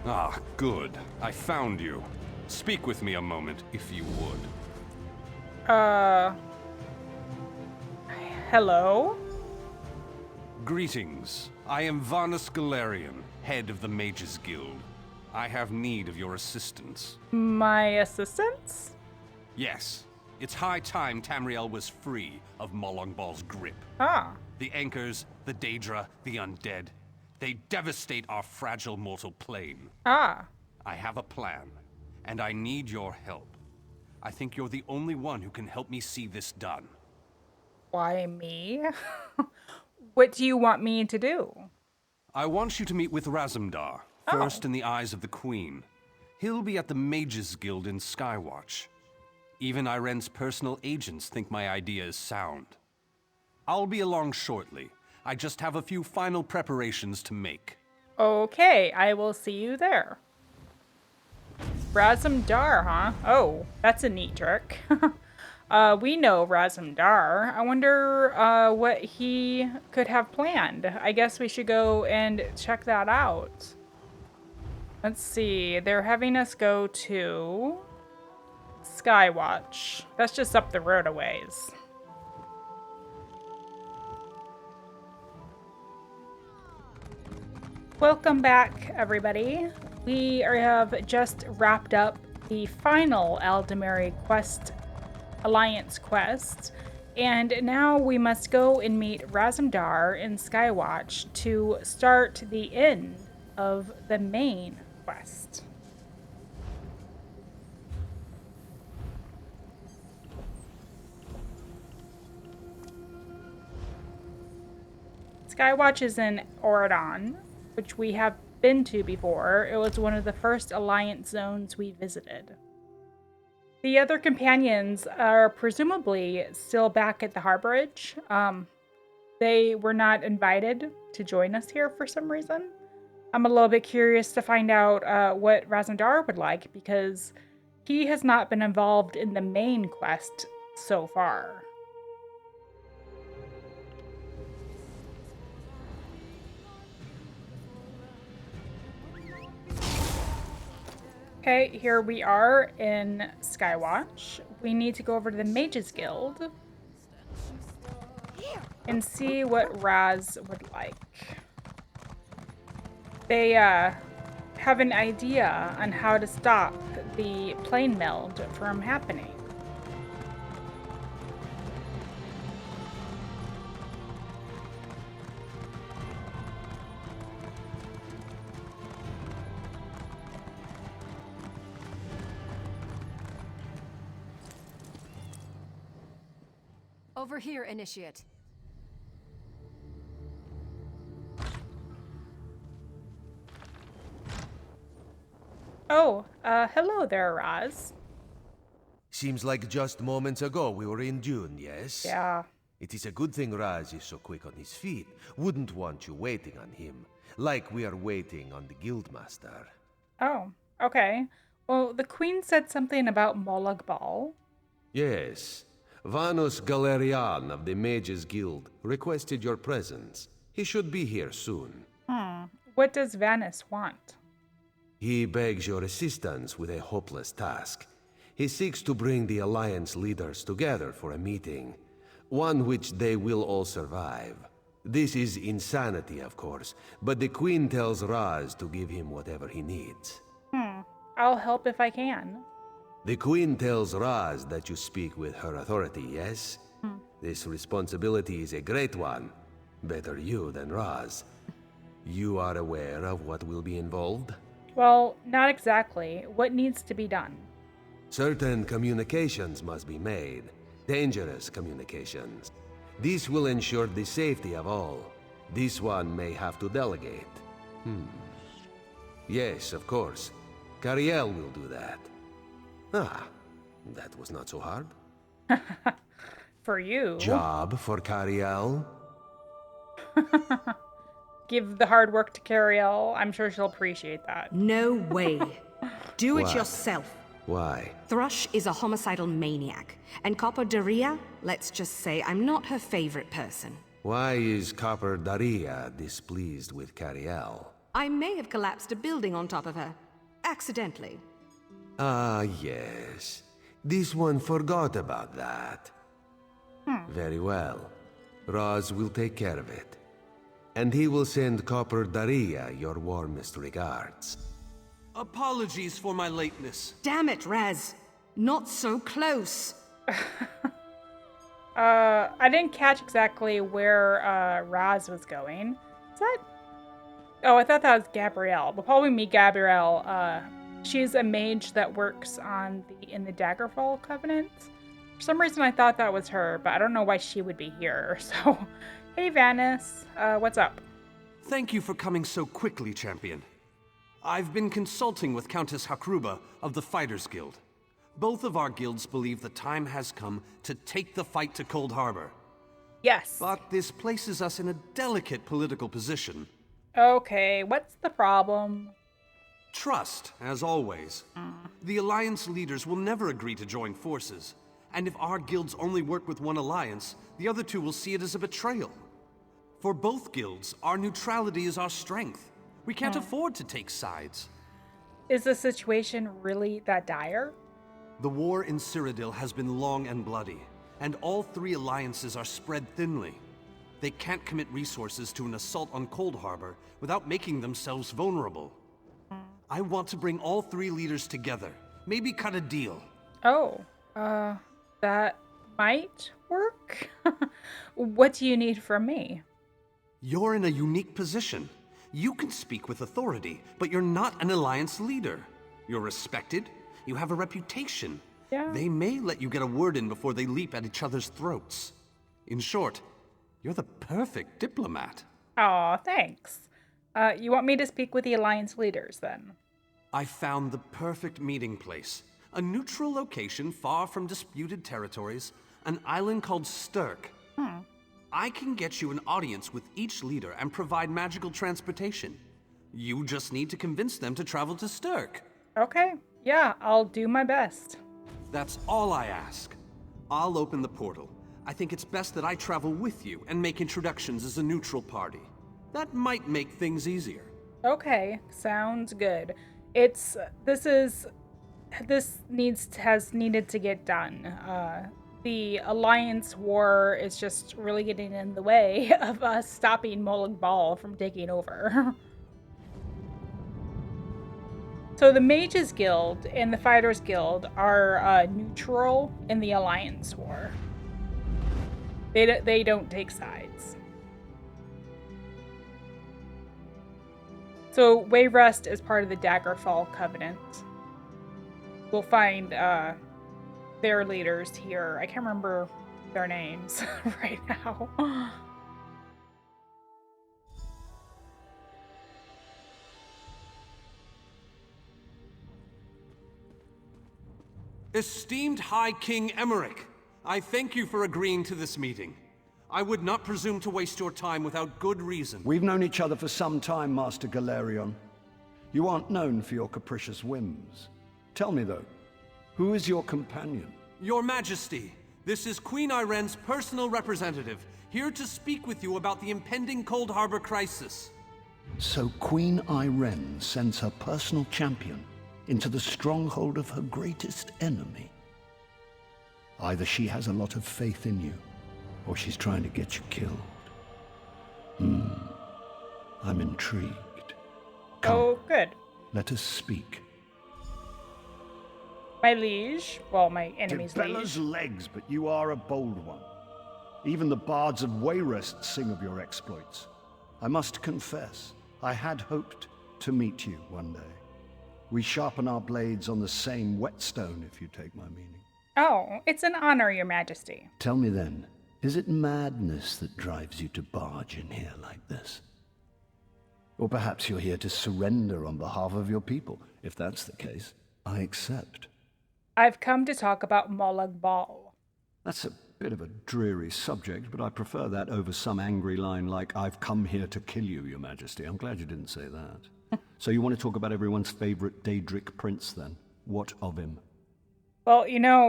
Ah, good. I found you. Speak with me a moment, if you would. Hello? Greetings. I am Vanus Galarian, head of the Mages Guild. I have need of your assistance. My assistants? Yes. It's high time Tamriel was free of Molag Bal's grip. Ah. The Anchors, the Daedra, the Undead. They devastate our fragile mortal plane. Ah. I have a plan, and I need your help. I think you're the only one who can help me see this done. Why me? What do you want me to do? I want you to meet with Razum-dar, first in the eyes of the Queen. He'll be at the Mages Guild in Skywatch. Even Iren's personal agents think my idea is sound. I'll be along shortly. I just have a few final preparations to make. Okay, I will see you there. Razum-dar, huh? Oh, that's a neat trick. We know Razum-dar. I wonder what he could have planned. I guess we should go and check that out. Let's see. They're having us go to Skywatch. That's just up the road a ways. Welcome back, everybody. We have just wrapped up the final Aldemary quest, Alliance quest, and now we must go and meet Razum-dar in Skywatch to start the end of the main quest. Skywatch is in Oradon, which we have been to before. It was one of the first Alliance zones we visited. The other companions are presumably still back at the harborage. They were not invited to join us here for some reason. I'm a little bit curious to find out what Razum-dar would like, because he has not been involved in the main quest so far. Okay, here we are in Skywatch. We need to go over to the Mages Guild and see what Raz would like. They have an idea on how to stop the plane meld from happening. Over here, Initiate. Oh, hello there, Raz. Seems like just moments ago we were in Dune, yes? Yeah. It is a good thing Raz is so quick on his feet. Wouldn't want you waiting on him, like we are waiting on the Guildmaster. Oh, okay. Well, the Queen said something about Molag Bal. Yes. Vanus Galarian of the Mages Guild requested your presence. He should be here soon. What does Vanus want? He begs your assistance with a hopeless task. He seeks to bring the Alliance leaders together for a meeting, one which they will all survive. This is insanity, of course, but the Queen tells Raz to give him whatever he needs. I'll help if I can. The Queen tells Raz that you speak with her authority, yes? This responsibility is a great one. Better you than Raz. You are aware of what will be involved? Well, not exactly. What needs to be done? Certain communications must be made. Dangerous communications. This will ensure the safety of all. This one may have to delegate. Yes, of course. Cariel will do that. Ah, that was not so hard. For you. Job for Cariel? Give the hard work to Cariel. I'm sure she'll appreciate that. No way. Do it What? yourself. Why? Thrush is a homicidal maniac, and Copper Daria, let's just say I'm not her favorite person. Why is Copper Daria displeased with Cariel? I may have collapsed a building on top of her. Accidentally. Ah, yes. This one forgot about that. Very well. Raz will take care of it. And he will send Copper Daria your warmest regards. Apologies for my lateness. Damn it, Raz. Not so close. I didn't catch exactly where Raz was going. Is that? Oh, I thought that was Gabrielle. We'll probably meet Gabrielle. She's a mage that works in the Daggerfall Covenant. For some reason, I thought that was her, but I don't know why she would be here. So, hey, Vanis, what's up? Thank you for coming so quickly, champion. I've been consulting with Countess Hakruba of the Fighters Guild. Both of our guilds believe the time has come to take the fight to Cold Harbor. Yes. But this places us in a delicate political position. Okay, what's the problem? Trust, as always. The Alliance leaders will never agree to join forces. And if our guilds only work with one alliance, the other two will see it as a betrayal. For both guilds, our neutrality is our strength. We can't afford to take sides. Is the situation really that dire? The war in Cyrodiil has been long and bloody, and all three alliances are spread thinly. They can't commit resources to an assault on Cold Harbor without making themselves vulnerable. I want to bring all three leaders together, maybe cut a deal. Oh, that might work. What do you need from me? You're in a unique position. You can speak with authority, but you're not an alliance leader. You're respected. You have a reputation. Yeah. They may let you get a word in before they leap at each other's throats. In short, you're the perfect diplomat. Aw, thanks. You want me to speak with the Alliance leaders, then? I found the perfect meeting place. A neutral location far from disputed territories, an island called Stirk. I can get you an audience with each leader and provide magical transportation. You just need to convince them to travel to Stirk. Okay, yeah, I'll do my best. That's all I ask. I'll open the portal. I think it's best that I travel with you and make introductions as a neutral party. That might make things easier. Okay, sounds good. This has needed to get done. The Alliance war is just really getting in the way of us stopping Molag Bal from taking over. So the Mages Guild and the Fighters Guild are neutral in the Alliance war. They don't take sides. So Wayrest is part of the Daggerfall Covenant. We'll find their leaders here. I can't remember their names right now. Esteemed High King Emmerich, I thank you for agreeing to this meeting. I would not presume to waste your time without good reason. We've known each other for some time, Master Galerion. You aren't known for your capricious whims. Tell me, though, who is your companion? Your Majesty, this is Queen Iren's personal representative, here to speak with you about the impending Cold Harbor crisis. So Queen Iren sends her personal champion into the stronghold of her greatest enemy. Either she has a lot of faith in you, or she's trying to get you killed. I'm intrigued. Come, Oh, good. let us speak. My liege, well, my enemy's Bella's liege. legs, but you are a bold one. Even the bards of Wayrest sing of your exploits. I must confess, I had hoped to meet you one day. We sharpen our blades on the same whetstone, if you take my meaning. Oh, it's an honor, Your Majesty. Tell me then, is it madness that drives you to barge in here like this? Or perhaps you're here to surrender on behalf of your people. If that's the case, I accept. I've come to talk about Molag Bal. That's a bit of a dreary subject, but I prefer that over some angry line like, "I've come here to kill you, Your Majesty." I'm glad you didn't say that. So you want to talk about everyone's favorite Daedric prince, then? What of him? Well,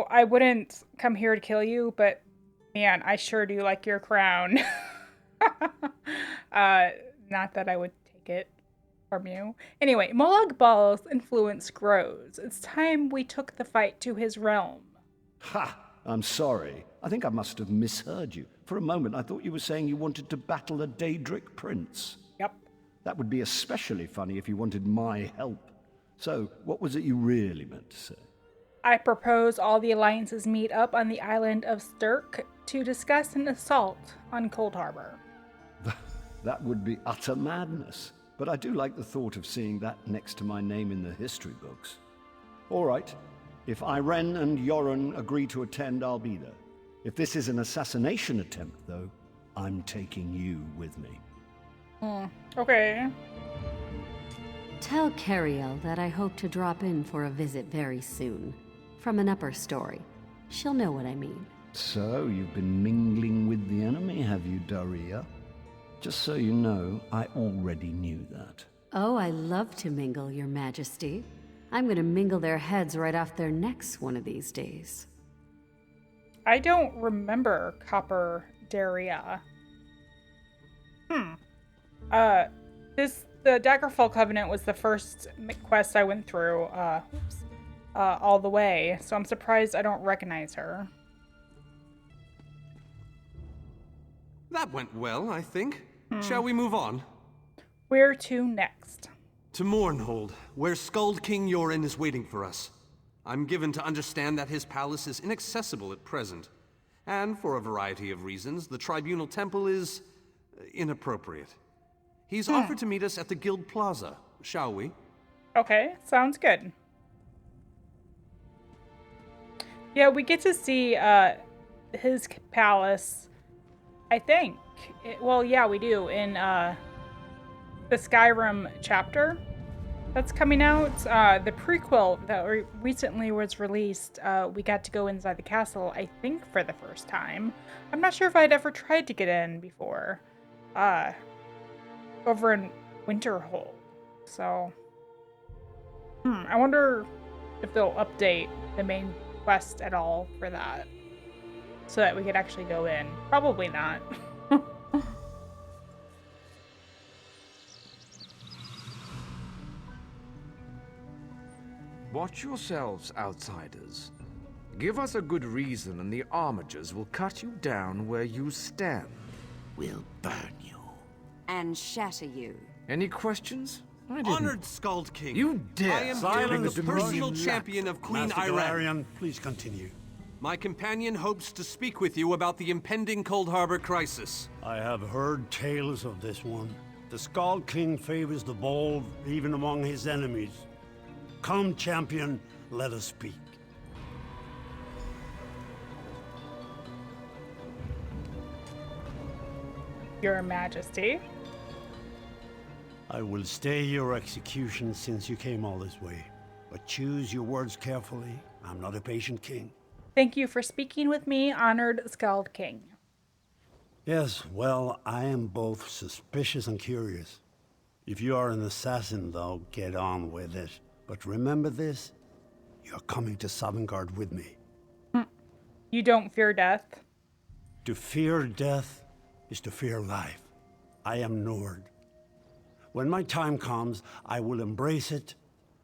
I wouldn't come here to kill you, but man, I sure do like your crown. Not that I would take it. from you. Anyway, Molag Bal's influence grows. It's time we took the fight to his realm. Ha! I'm sorry. I think I must have misheard you. For a moment, I thought you were saying you wanted to battle a Daedric prince. Yep. That would be especially funny if you wanted my help. So, what was it you really meant to say? I propose all the alliances meet up on the island of Stirk to discuss an assault on Cold Harbor. That would be utter madness. But I do like the thought of seeing that next to my name in the history books. All right. If Irene and Yoren agree to attend, I'll be there. If this is an assassination attempt, though, I'm taking you with me. Okay. Tell Cariel that I hope to drop in for a visit very soon. From an upper story. She'll know what I mean. So, you've been mingling with the enemy, have you, Daria? Just so you know, I already knew that. Oh, I love to mingle, Your Majesty. I'm gonna mingle their heads right off their necks one of these days. I don't remember Copper Daria. The Daggerfall Covenant was the first quest I went through, all the way, so I'm surprised I don't recognize her. That went well, I think. Shall we move on? Where to next? To Mournhold, where Skald-King Yoren is waiting for us. I'm given to understand that his palace is inaccessible at present, and for a variety of reasons, the Tribunal Temple is inappropriate. He's offered to meet us at the Guild Plaza. Shall we? Okay, sounds good. Yeah, we get to see his palace, I think. Well, yeah, we do, in the Skyrim chapter that's coming out. The prequel that recently was released, we got to go inside the castle, I think, for the first time. I'm not sure if I'd ever tried to get in before. Over in Winterhold. So, I wonder if they'll update the main quest at all for that, so that we could actually go in. Probably not. Watch yourselves, outsiders. Give us a good reason and the Armigers will cut you down where you stand. We'll burn you. And shatter you. Any questions? I didn't. Honored Skald-King. You dare I am here bring as the the personal demonian champion of Queen Master Irene. Galarian, please continue. My companion hopes to speak with you about the impending Cold Harbor crisis. I have heard tales of this one. The Skald-King favors the bold, even among his enemies. Come, champion, let us speak. Your Majesty. I will stay your execution since you came all this way. But choose your words carefully. I'm not a patient king. Thank you for speaking with me, honored Skald-King. Yes, well, I am both suspicious and curious. If you are an assassin, though, get on with it. But remember this, you're coming to Sovngarde with me. You don't fear death? To fear death is to fear life. I am Nord. When my time comes, I will embrace it.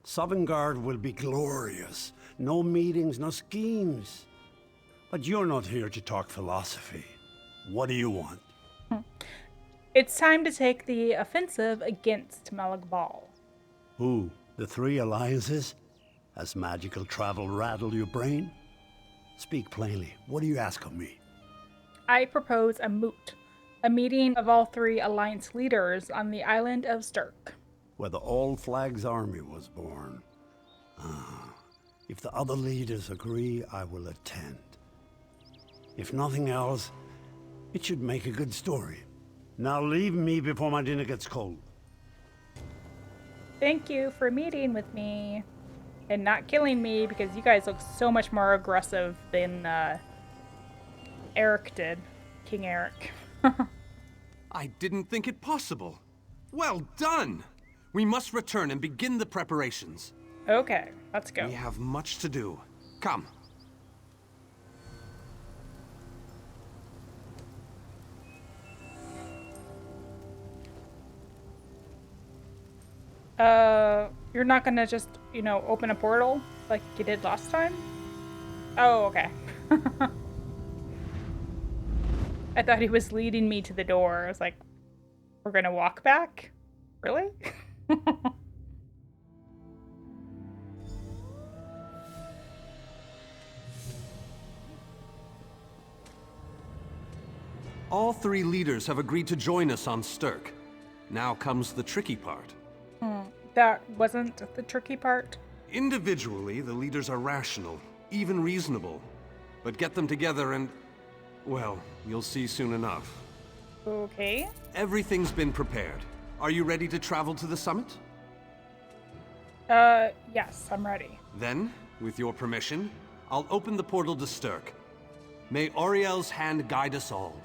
Sovngarde will be glorious. No meetings, no schemes. But you're not here to talk philosophy. What do you want? It's time to take the offensive against Molag Bal. Who? The three alliances? Has magical travel rattled your brain? Speak plainly. What do you ask of me? I propose a moot. A meeting of all three alliance leaders on the island of Stirk. Where the All Flags army was born. If the other leaders agree, I will attend. If nothing else, it should make a good story. Now leave me before my dinner gets cold. Thank you for meeting with me. And not killing me, because you guys look so much more aggressive than Eric did. King Eric. I didn't think it possible. Well done! We must return and begin the preparations. Okay, let's go. We have much to do. Come. You're not gonna just, open a portal like you did last time? Oh, okay. I thought he was leading me to the door. I was like, we're gonna walk back? Really? All 3 leaders have agreed to join us on Stirk. Now comes the tricky part. That wasn't the tricky part. Individually, the leaders are rational, even reasonable. But get them together and, well, you'll see soon enough. Okay. Everything's been prepared. Are you ready to travel to the summit? Yes, I'm ready. Then, with your permission, I'll open the portal to Stirk. May Auriel's hand guide us all.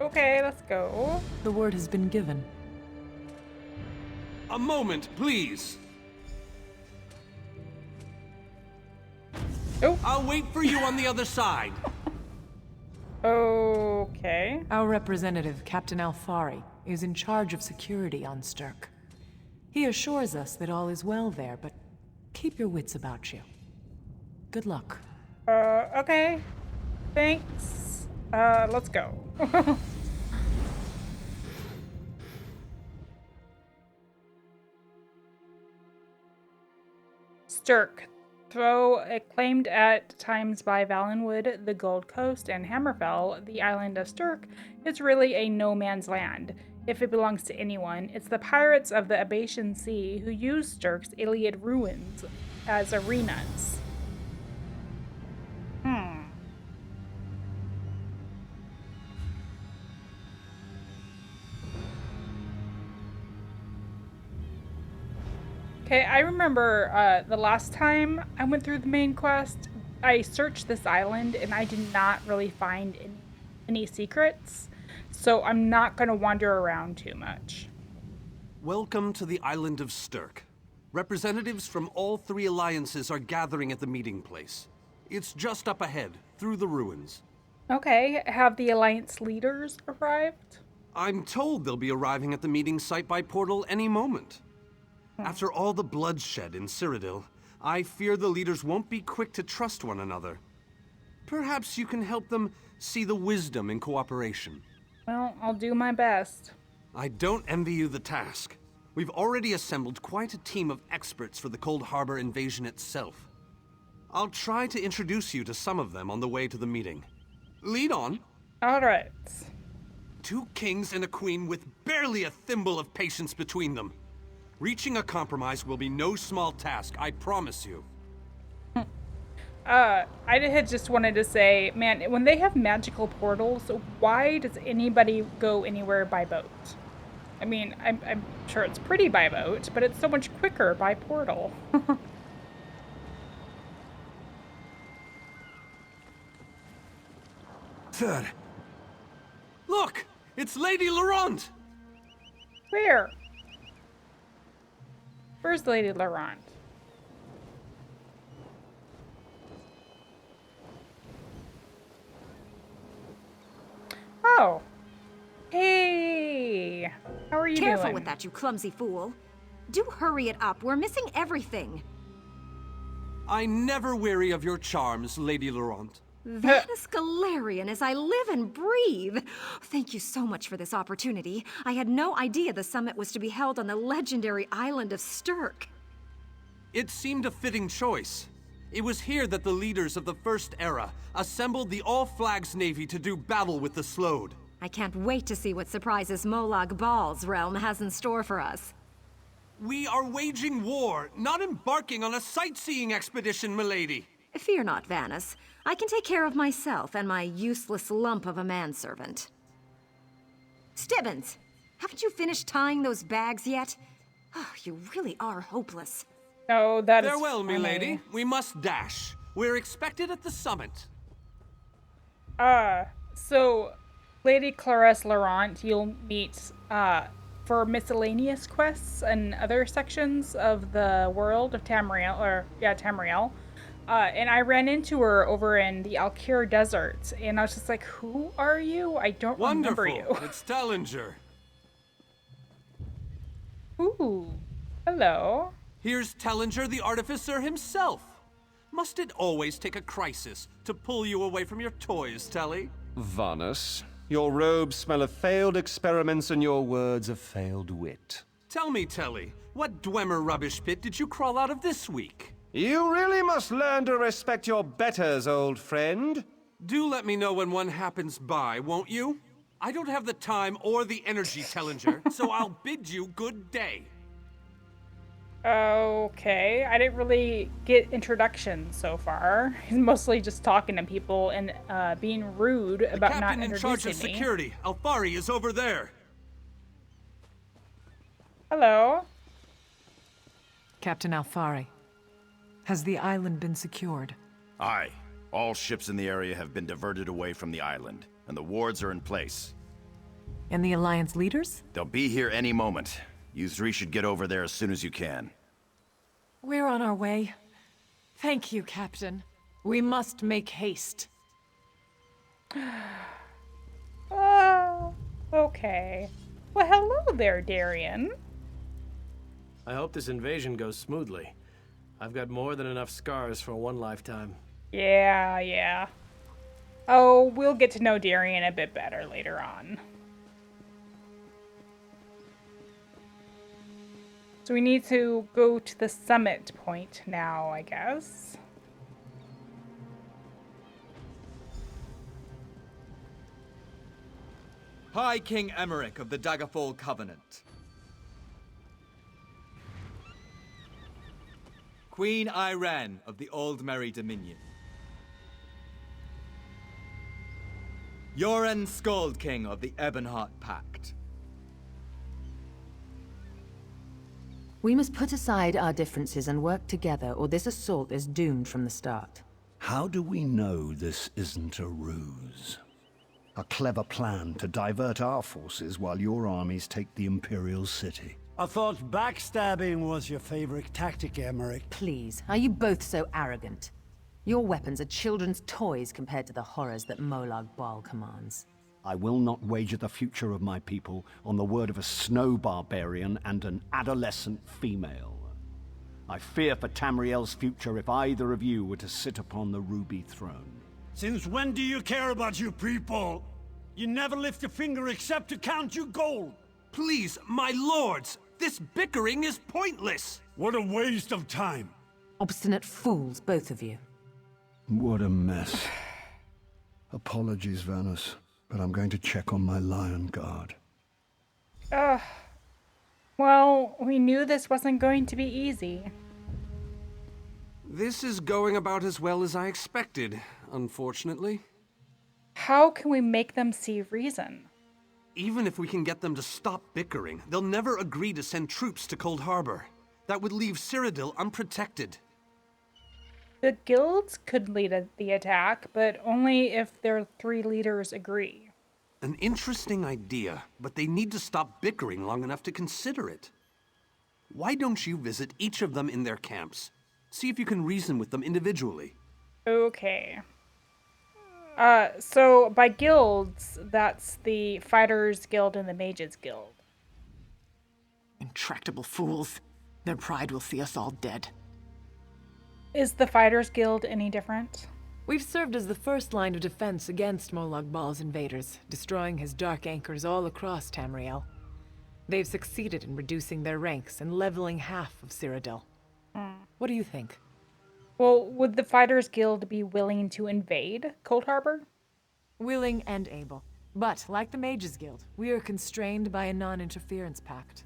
Okay, let's go. The word has been given. A moment, please. Oh. I'll wait for you on the other side. Okay. Our representative, Captain Alfari, is in charge of security on Stirk. He assures us that all is well there, but keep your wits about you. Good luck. Okay. Thanks. Let's go. Stirk, though acclaimed at times by Valenwood, the Gold Coast, and Hammerfell, the island of Stirk is really a no man's land. If it belongs to anyone, it's the pirates of the Abatian Sea who use Stirk's Iliad ruins as arenas. Okay, I remember the last time I went through the main quest, I searched this island and I did not really find any secrets, so I'm not going to wander around too much. Welcome to the island of Stirk. Representatives from all 3 alliances are gathering at the meeting place. It's just up ahead, through the ruins. Okay, have the alliance leaders arrived? I'm told they'll be arriving at the meeting site by portal any moment. After all the bloodshed in Cyrodiil, I fear the leaders won't be quick to trust one another. Perhaps you can help them see the wisdom in cooperation. Well, I'll do my best. I don't envy you the task. We've already assembled quite a team of experts for the Cold Harbor invasion itself. I'll try to introduce you to some of them on the way to the meeting. Lead on. All right. 2 kings and a queen with barely a thimble of patience between them. Reaching a compromise will be no small task, I promise you. I had just wanted to say, man, when they have magical portals, why does anybody go anywhere by boat? I mean, I'm sure it's pretty by boat, but it's so much quicker by portal. Third. Look! It's Lady Laurent! Where? Where's Lady Laurent? Oh. Hey! How are you doing? Careful with that, you clumsy fool. Do hurry it up. We're missing everything. I never weary of your charms, Lady Laurent. Vanus Galarian as I live and breathe. Thank you so much for this opportunity. I had no idea the summit was to be held on the legendary island of Stirk. It seemed a fitting choice. It was here that the leaders of the First Era assembled the All-Flags Navy to do battle with the Slode. I can't wait to see what surprises Molag Bal's realm has in store for us. We are waging war, not embarking on a sightseeing expedition, milady. Fear not, Vanus. I can take care of myself and my useless lump of a manservant. Stibbins, haven't you finished tying those bags yet? Oh, you really are hopeless. Oh, that is Farewell, funny. milady. We must dash. We're expected at the summit. So Lady Clarisse Laurent, you'll meet for miscellaneous quests and other sections of the world of Tamriel, Tamriel. And I ran into her over in the Alkir Desert, and I was just like, who are you? I don't remember you. It's Tallinger. Ooh. Hello. Here's Tellinger the Artificer himself. Must it always take a crisis to pull you away from your toys, Telly? Vanus, your robes smell of failed experiments and your words of failed wit. Tell me, Telly, what Dwemer rubbish pit did you crawl out of this week? You really must learn to respect your betters, old friend. Do let me know when one happens by, won't you? I don't have the time or the energy, Tellinger, so I'll bid you good day. Okay, I didn't really get introductions so far. He's mostly just talking to people and being rude about not Captain in introducing charge of me. security, Alfari, is over there. Hello. Captain Alfari, has the island been secured? Aye. All ships in the area have been diverted away from the island, and the wards are in place. And the Alliance leaders? They'll be here any moment. You three should get over there as soon as you can. We're on our way. Thank you, Captain. We must make haste. Oh, okay. Well, hello there, Darian. I hope this invasion goes smoothly. I've got more than enough scars for one lifetime. Yeah. Oh, we'll get to know Darian a bit better later on. So we need to go to the summit point now, I guess. High King Emmerich of the Daggerfall Covenant. Queen Irene of the Old Merry Dominion. Yoren Skald-King of the Ebonheart Pact. We must put aside our differences and work together, or this assault is doomed from the start. How do we know this isn't a ruse? A clever plan to divert our forces while your armies take the Imperial City. I thought backstabbing was your favorite tactic, Emmerich. Please, are you both so arrogant? Your weapons are children's toys compared to the horrors that Molag Bal commands. I will not wager the future of my people on the word of a snow barbarian and an adolescent female. I fear for Tamriel's future if either of you were to sit upon the ruby throne. Since when do you care about your people? You never lift a finger except to count your gold. Please, my lords, this bickering is pointless. What a waste of time. Obstinate fools, both of you. What a mess. Apologies, Vanus, but I'm going to check on my lion guard. Well, we knew this wasn't going to be easy. This is going about as well as I expected, unfortunately. How can we make them see reason? Even if we can get them to stop bickering, they'll never agree to send troops to Cold Harbor. That would leave Cyrodiil unprotected. The guilds could lead the attack, but only if their three leaders agree. An interesting idea, but they need to stop bickering long enough to consider it. Why don't you visit each of them in their camps? See if you can reason with them individually. Okay. So by guilds, that's the Fighters Guild and the Mages Guild. Intractable fools. Their pride will see us all dead. Is the Fighters Guild any different? We've served as the first line of defense against Molag Bal's invaders, destroying his dark anchors all across Tamriel. They've succeeded in reducing their ranks and leveling half of Cyrodiil. What do you think? Well, would the Fighters Guild be willing to invade Cold Harbor? Willing and able. But, like the Mages Guild, we are constrained by a non-interference pact.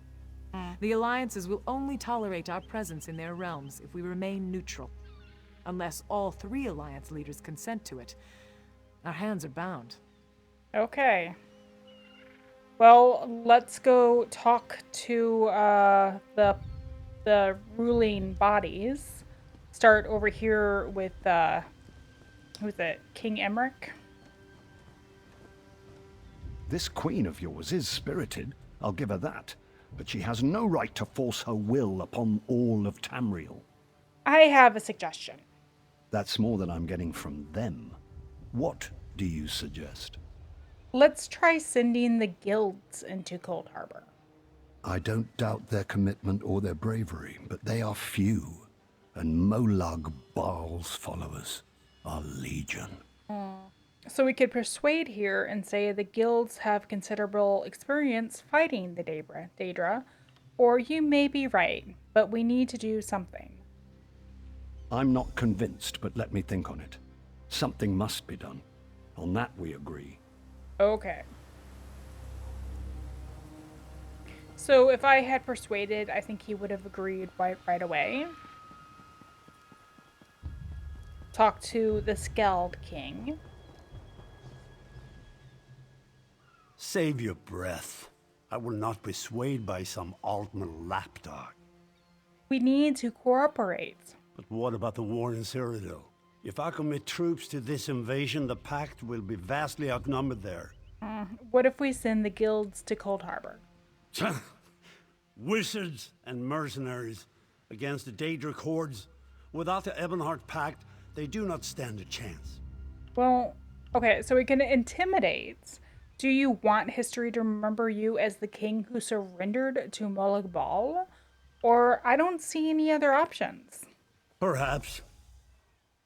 The alliances will only tolerate our presence in their realms if we remain neutral. Unless all three alliance leaders consent to it, our hands are bound. Okay. Well, let's go talk to the ruling bodies. Start over here with who's it? King Emmerich. This queen of yours is spirited, I'll give her that. But she has no right to force her will upon all of Tamriel. I have a suggestion. That's more than I'm getting from them. What do you suggest? Let's try sending the guilds into Cold Harbor. I don't doubt their commitment or their bravery, but they are few, and Molag Bal's followers are legion. So we could persuade here and say the guilds have considerable experience fighting the Daedra, or you may be right, but we need to do something. I'm not convinced, but let me think on it. Something must be done. On that we agree. Okay. So if I had persuaded, I think he would have agreed right away. Talk to the Skald-King. Save your breath. I will not be swayed by some Altman lapdog. We need to cooperate. But what about the war in Cyrodiil? If I commit troops to this invasion, the Pact will be vastly outnumbered there. What if we send the guilds to Cold Harbor? Wizards and mercenaries against the Daedric hordes. Without the Ebonheart Pact, they do not stand a chance. Well, okay, so we can intimidate. Do you want history to remember you as the king who surrendered to Molag Bal? Or I don't see any other options. Perhaps.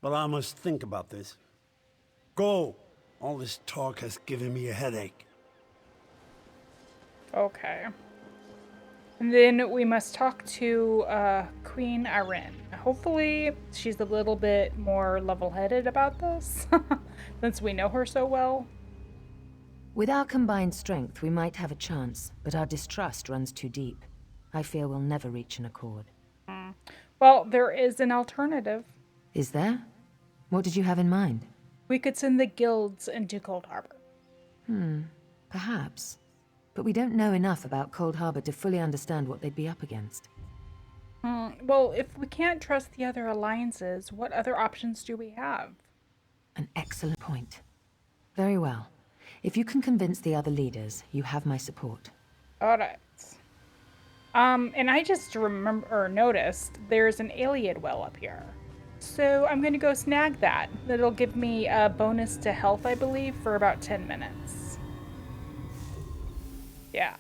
But I must think about this. Go! All this talk has given me a headache. Okay. And then we must talk to Queen Irene. Hopefully she's a little bit more level-headed about this, since we know her so well. With our combined strength, we might have a chance, but our distrust runs too deep. I fear we'll never reach an accord. Well, there is an alternative. Is there? What did you have in mind? We could send the guilds into Cold Harbor. Perhaps. But we don't know enough about Cold Harbor to fully understand what they'd be up against. Well, if we can't trust the other alliances, what other options do we have? An excellent point. Very well. If you can convince the other leaders, you have my support. All right. And I just noticed there's an Iliad well up here. So I'm going to go snag that. That'll give me a bonus to health, I believe, for about 10 minutes. Yeah.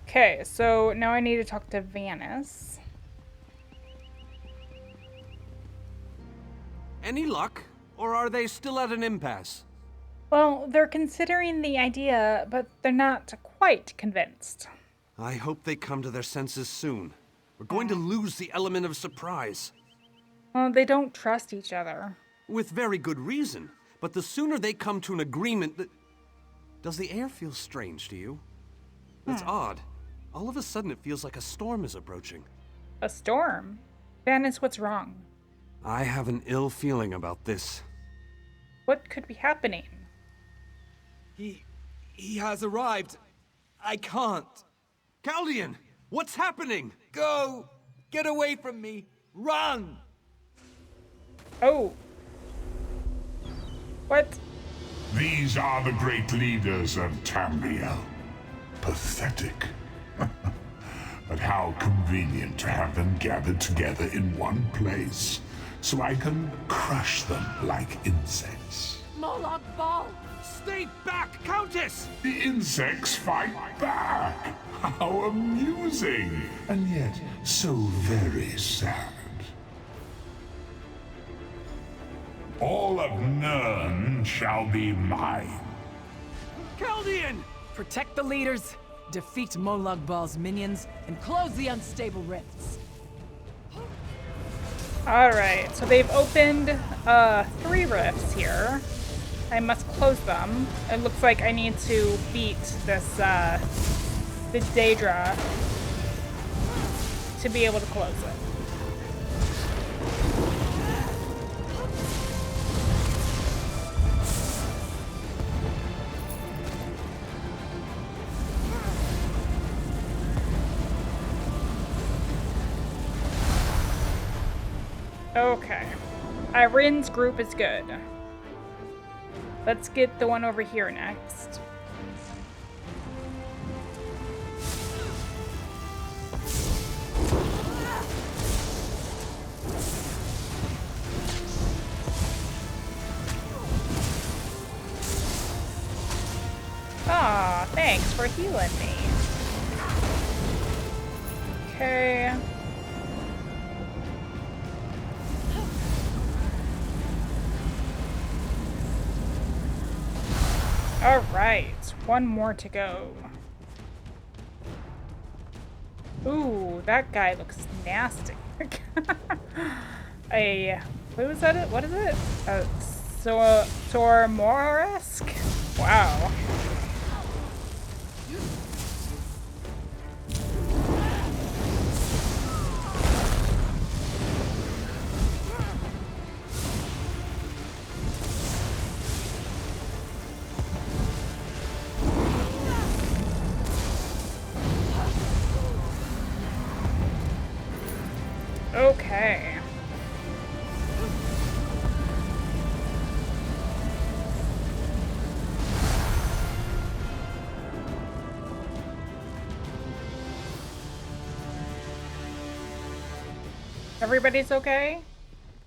Okay, so now I need to talk to Vanis. Any luck? Or are they still at an impasse? Well, they're considering the idea, but they're not quite convinced. I hope they come to their senses soon. We're going to lose the element of surprise. Well, they don't trust each other. With very good reason. But the sooner they come to an agreement that... Does the air feel strange to you? That's odd. All of a sudden it feels like a storm is approaching. A storm? Vanis, what's wrong? I have an ill feeling about this. What could be happening? He has arrived. I can't. Chaldean! What's happening? Go! Get away from me! Run! Oh. What? These are the great leaders of Tamriel. Pathetic. But how convenient to have them gathered together in one place, so I can crush them like insects. Molag Bal! Stay back, Countess! The insects fight back! How amusing! And yet, so very sad. All of Nirn shall be mine. Chaldean! Protect the leaders, defeat Molag Bal's minions, and close the unstable rifts. Alright, so they've opened 3 rifts here. I must close them. It looks like I need to beat this, the Daedra to be able to close it. Okay. Irene's group is good. Let's get the one over here next. Thanks for healing me. Okay. All right, one more to go. Ooh, that guy looks nasty. What was that? What is it? A Sormoresque? Wow. Okay. Everybody's okay?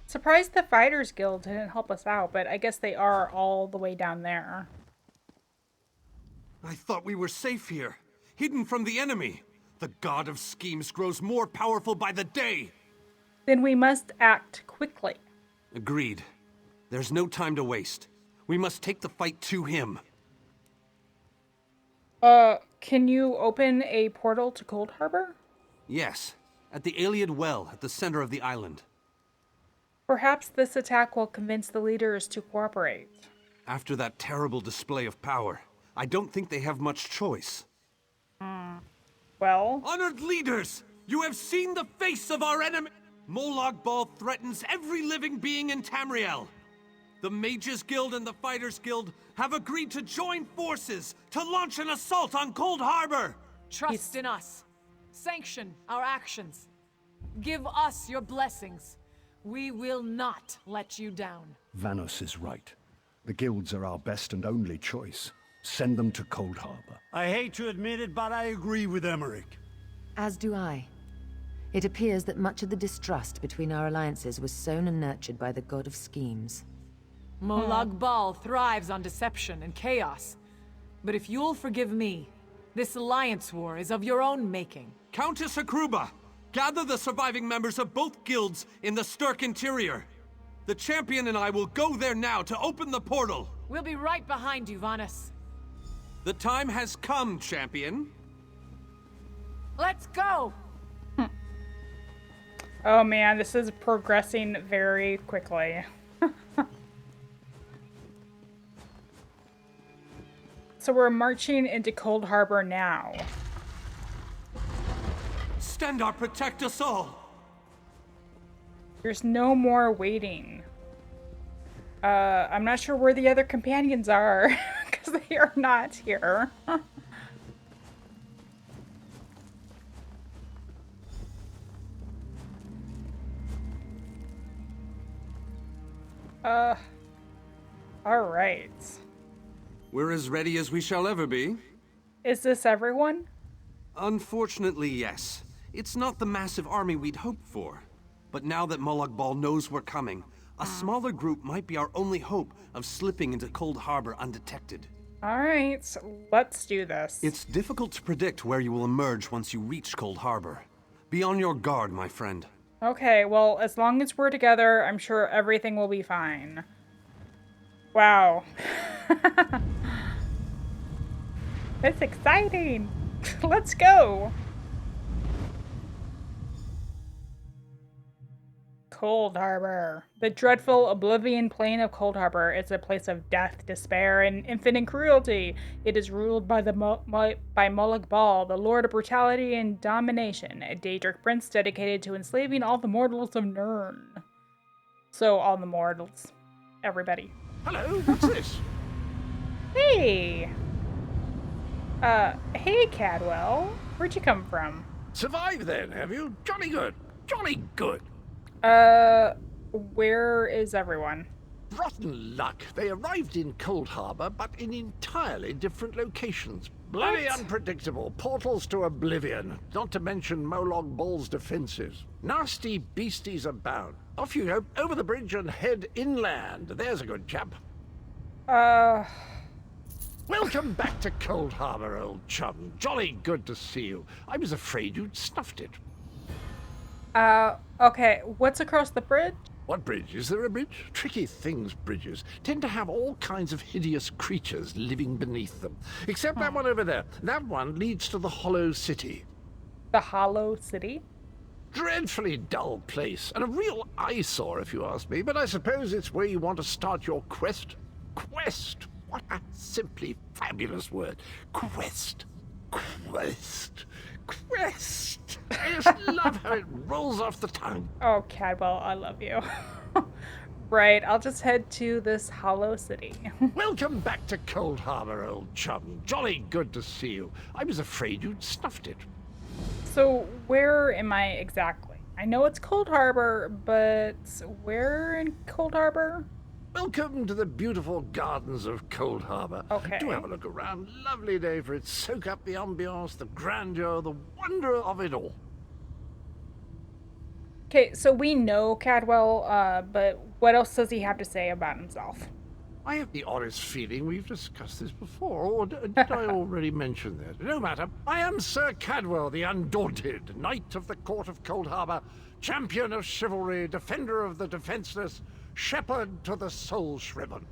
Surprised the Fighters Guild didn't help us out, but I guess they are all the way down there. I thought we were safe here, hidden from the enemy. The god of schemes grows more powerful by the day. Then we must act quickly. Agreed. There's no time to waste. We must take the fight to him. Can you open a portal to Cold Harbor? Yes, at the Iliad Well at the center of the island. Perhaps this attack will convince the leaders to cooperate. After that terrible display of power, I don't think they have much choice. Well? Honored leaders, you have seen the face of our enemy! Molag Bal threatens every living being in Tamriel. The Mages Guild and the Fighters Guild have agreed to join forces to launch an assault on Cold Harbor! Trust in us. Sanction our actions. Give us your blessings. We will not let you down. Vanos is right. The guilds are our best and only choice. Send them to Cold Harbor. I hate to admit it, but I agree with Emmerich. As do I. It appears that much of the distrust between our alliances was sown and nurtured by the god of schemes. Molag Bal thrives on deception and chaos. But if you'll forgive me, this alliance war is of your own making. Countess Akruba, gather the surviving members of both guilds in the Stirk interior. The champion and I will go there now to open the portal. We'll be right behind you, Vanus. The time has come, champion. Let's go! Oh man, this is progressing very quickly. So we're marching into Cold Harbor now. Stendarr, protect us all! There's no more waiting. I'm not sure where the other companions are, because they are not here. Alright. We're as ready as we shall ever be. Is this everyone? Unfortunately, yes. It's not the massive army we'd hoped for. But now that Molag Bal knows we're coming, a smaller group might be our only hope of slipping into Cold Harbor undetected. Alright, let's do this. It's difficult to predict where you will emerge once you reach Cold Harbor. Be on your guard, my friend. Okay, well, as long as we're together, I'm sure everything will be fine. Wow. That's exciting. Let's go. Cold Harbor. The dreadful Oblivion Plain of Cold Harbor is a place of death, despair, and infinite cruelty. It is ruled by by Molag Bal, the lord of brutality and domination, a Daedric prince dedicated to enslaving all the mortals of Nirn. So, all the mortals. Everybody. Hello, what's this? Hey! Hey, Cadwell. Where'd you come from? Survived then, have you? Jolly good. Jolly good. Where is everyone? Rotten luck. They arrived in Cold Harbor, but in entirely different locations. Bloody unpredictable. Portals to oblivion. Not to mention Molag Bal's defenses. Nasty beasties abound. Off you go, over the bridge and head inland. There's a good chap. Welcome back to Cold Harbor, old chum. Jolly good to see you. I was afraid you'd snuffed it. Okay, what's across the bridge? What bridge? Is there a bridge? Tricky things, bridges. Tend to have all kinds of hideous creatures living beneath them. Except that one over there. That one leads to the Hollow City. The Hollow City? Dreadfully dull place, and a real eyesore if you ask me, but I suppose it's where you want to start your quest. Quest! What a simply fabulous word. Quest. Quest. Quest! I just love how it rolls off the tongue. Oh, Cadwell, I love you. Right, I'll just head to this Hollow City. Welcome back to Cold Harbor, old chum. Jolly good to see you. I was afraid you'd snuffed it. So, where am I exactly? I know it's Cold Harbor, but where in Cold Harbor? Welcome to the beautiful gardens of Cold Harbor. Okay. Do have a look around. Lovely day for it. Soak up the ambiance, the grandeur, the wonder of it all. Okay, so we know Cadwell, but what else does he have to say about himself? I have the honest feeling we've discussed this before, or did I already mention that? No matter. I am Sir Cadwell, the Undaunted, Knight of the Court of Cold Harbor, champion of chivalry, defender of the defenseless, shepherd to the soul-shriven.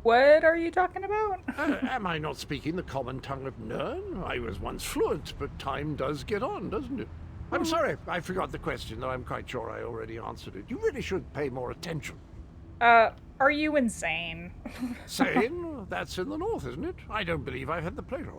What are you talking about? Am I not speaking the common tongue of Nern? I was once fluent, but time does get on, doesn't it? I'm sorry, I forgot the question, though I'm quite sure I already answered it. You really should pay more attention. Are you insane? Sane? That's in the north, isn't it? I don't believe I've had the pleasure.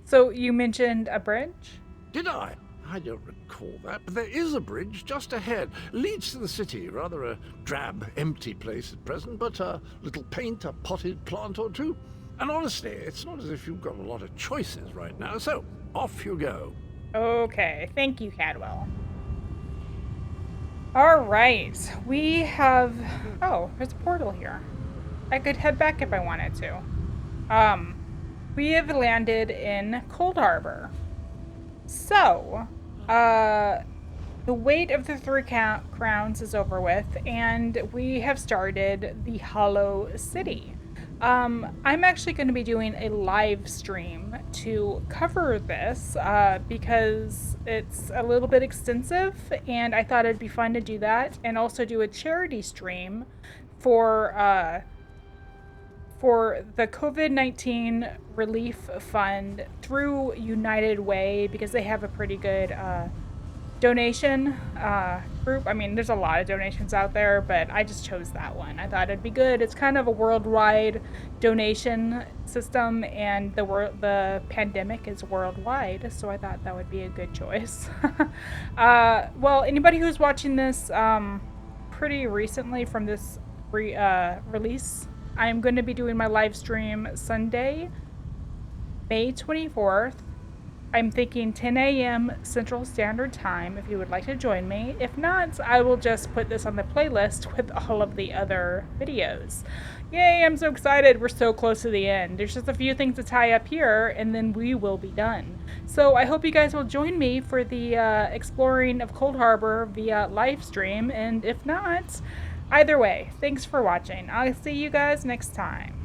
So you mentioned a bridge? Did I? I don't recall that, but there is a bridge just ahead. Leads to the city. Rather a drab, empty place at present, but a little paint, a potted plant or two. And honestly, it's not as if you've got a lot of choices right now, so off you go. Okay, thank you, Cadwell. Alright, we have... Oh, there's a portal here. I could head back if I wanted to. We have landed in Cold Harbor. So, the wait of the Three Crowns is over with, and we have started the Hollow City. I'm actually going to be doing a live stream to cover this because it's a little bit extensive, and I thought it'd be fun to do that, and also do a charity stream for the COVID-19 relief fund through United Way, because they have a pretty good donation group. I mean, there's a lot of donations out there, but I just chose that one. I thought it'd be good. It's kind of a worldwide donation system, and the pandemic is worldwide, so I thought that would be a good choice. Well, anybody who's watching this pretty recently from this release, I'm going to be doing my live stream Sunday, May 24th. I'm thinking 10 a.m. Central Standard Time if you would like to join me. If not, I will just put this on the playlist with all of the other videos. Yay, I'm so excited. We're so close to the end. There's just a few things to tie up here, and then we will be done. So I hope you guys will join me for the exploring of Cold Harbor via live stream, and if not, either way, thanks for watching. I'll see you guys next time.